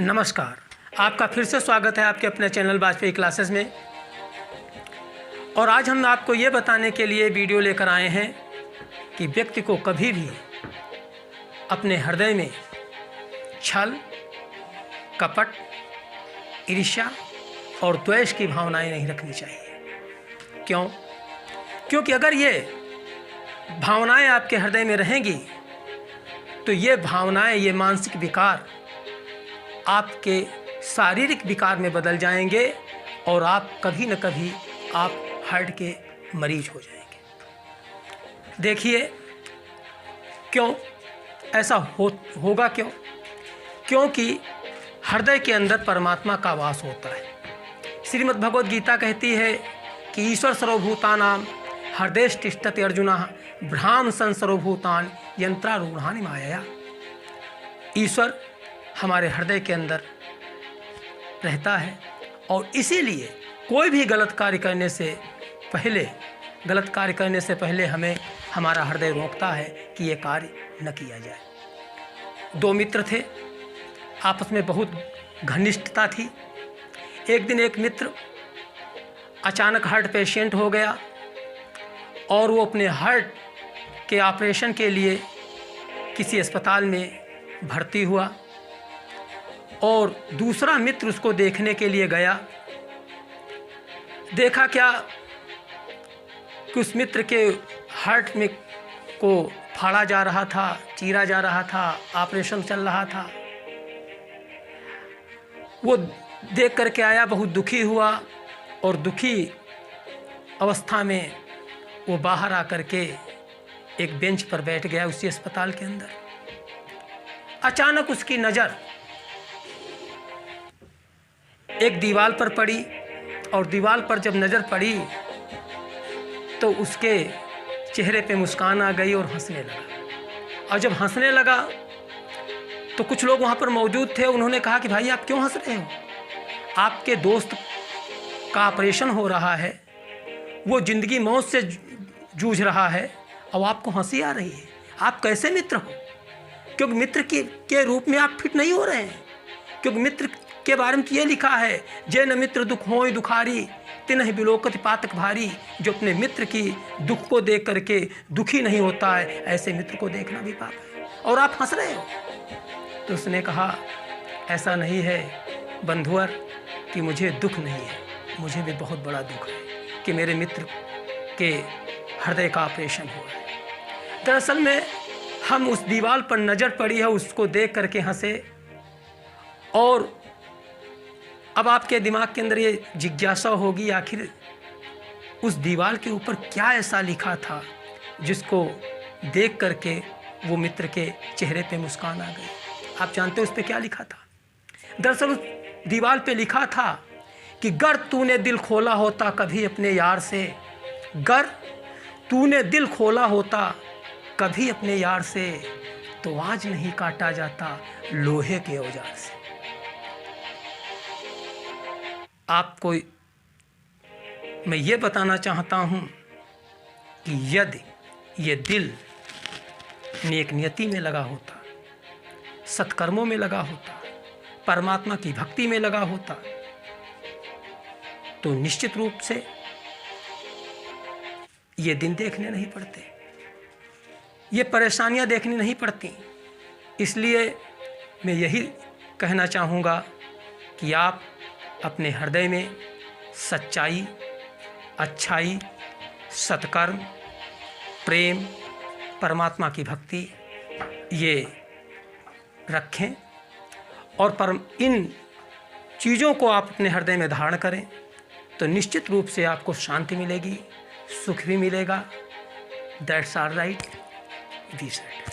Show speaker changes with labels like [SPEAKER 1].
[SPEAKER 1] नमस्कार, आपका फिर से स्वागत है आपके अपने चैनल वाजपेयी क्लासेस में। और आज हम आपको ये बताने के लिए वीडियो लेकर आए हैं कि व्यक्ति को कभी भी अपने हृदय में छल, कपट, ईर्ष्या और द्वेष की भावनाएं नहीं रखनी चाहिए। क्यों? क्योंकि अगर ये भावनाएं आपके हृदय में रहेंगी तो ये भावनाएं, ये मानसिक विकार आपके शारीरिक विकार में बदल जाएंगे और आप कभी न कभी आप हार्ट के मरीज हो जाएंगे। देखिए क्यों ऐसा होगा क्यों? क्योंकि हृदय के अंदर परमात्मा का वास होता है। श्रीमद् भगवद गीता कहती है कि ईश्वर सर्वभूतानां हृदय तिष्ठति अर्जुन भ्राम सन सर्वभूतान यंत्रारूढ़ानि मायया। ईश्वर हमारे हृदय के अंदर रहता है और इसीलिए कोई भी गलत कार्य करने से पहले हमें हमारा हृदय रोकता है कि ये कार्य न किया जाए। दो मित्र थे, आपस में बहुत घनिष्ठता थी। एक दिन एक मित्र अचानक हार्ट पेशेंट हो गया और वो अपने हार्ट के ऑपरेशन के लिए किसी अस्पताल में भर्ती हुआ और दूसरा मित्र उसको देखने के लिए गया। देखा क्या कि उस मित्र के हार्ट में को फाड़ा जा रहा था, चीरा जा रहा था, ऑपरेशन चल रहा था। वो देख करके आया, बहुत दुखी हुआ और दुखी अवस्था में वो बाहर आकर के एक बेंच पर बैठ गया उसी अस्पताल के अंदर। अचानक उसकी नज़र एक दीवार पर पड़ी और दीवार पर जब नज़र पड़ी तो उसके चेहरे पे मुस्कान आ गई और हंसने लगा। और जब हंसने लगा तो कुछ लोग वहाँ पर मौजूद थे। उन्होंने कहा कि भाई आप क्यों हंस रहे हो? आपके दोस्त का ऑपरेशन हो रहा है, वो ज़िंदगी मौत से जूझ रहा है और आपको हंसी आ रही है। आप कैसे मित्र हो? क्योंकि मित्र के रूप में आप फिट नहीं हो रहे हैं। क्योंकि मित्र के बारे में ये लिखा है, जे न मित्र दुख होय दुखारी तिन्हि बिलोकति पातक भारी। जो अपने मित्र की दुख को देख करके दुखी नहीं होता है, ऐसे मित्र को देखना भी पाप है। और आप हंस रहे हो। तो उसने कहा ऐसा नहीं है बंधुवर कि मुझे दुख नहीं है, मुझे भी बहुत बड़ा दुख है कि मेरे मित्र के हृदय का ऑपरेशन हुआ है। दरअसल में हम उस दीवार पर नज़र पड़ी है, उसको देख करके हंसे। और अब आपके दिमाग के अंदर ये जिज्ञासा होगी, आखिर उस दीवार के ऊपर क्या ऐसा लिखा था जिसको देख करके वो मित्र के चेहरे पे मुस्कान आ गई? आप जानते हो उस पर क्या लिखा था? दरअसल उस दीवार पे लिखा था कि गर तूने दिल खोला होता कभी अपने यार से, गर तूने दिल खोला होता कभी अपने यार से, तो आज नहीं काटा जाता लोहे के औजार से। आपको मैं ये बताना चाहता हूँ कि यदि ये दिल नेक नियति में लगा होता, सत्कर्मों में लगा होता, परमात्मा की भक्ति में लगा होता, तो निश्चित रूप से ये दिन देखने नहीं पड़ते, ये परेशानियां देखनी नहीं पड़ती। इसलिए मैं यही कहना चाहूँगा कि आप अपने हृदय में सच्चाई, अच्छाई, सत्कर्म, प्रेम, परमात्मा की भक्ति ये रखें और इन चीज़ों को आप अपने हृदय में धारण करें तो निश्चित रूप से आपको शांति मिलेगी, सुख भी मिलेगा। That's all right, be said.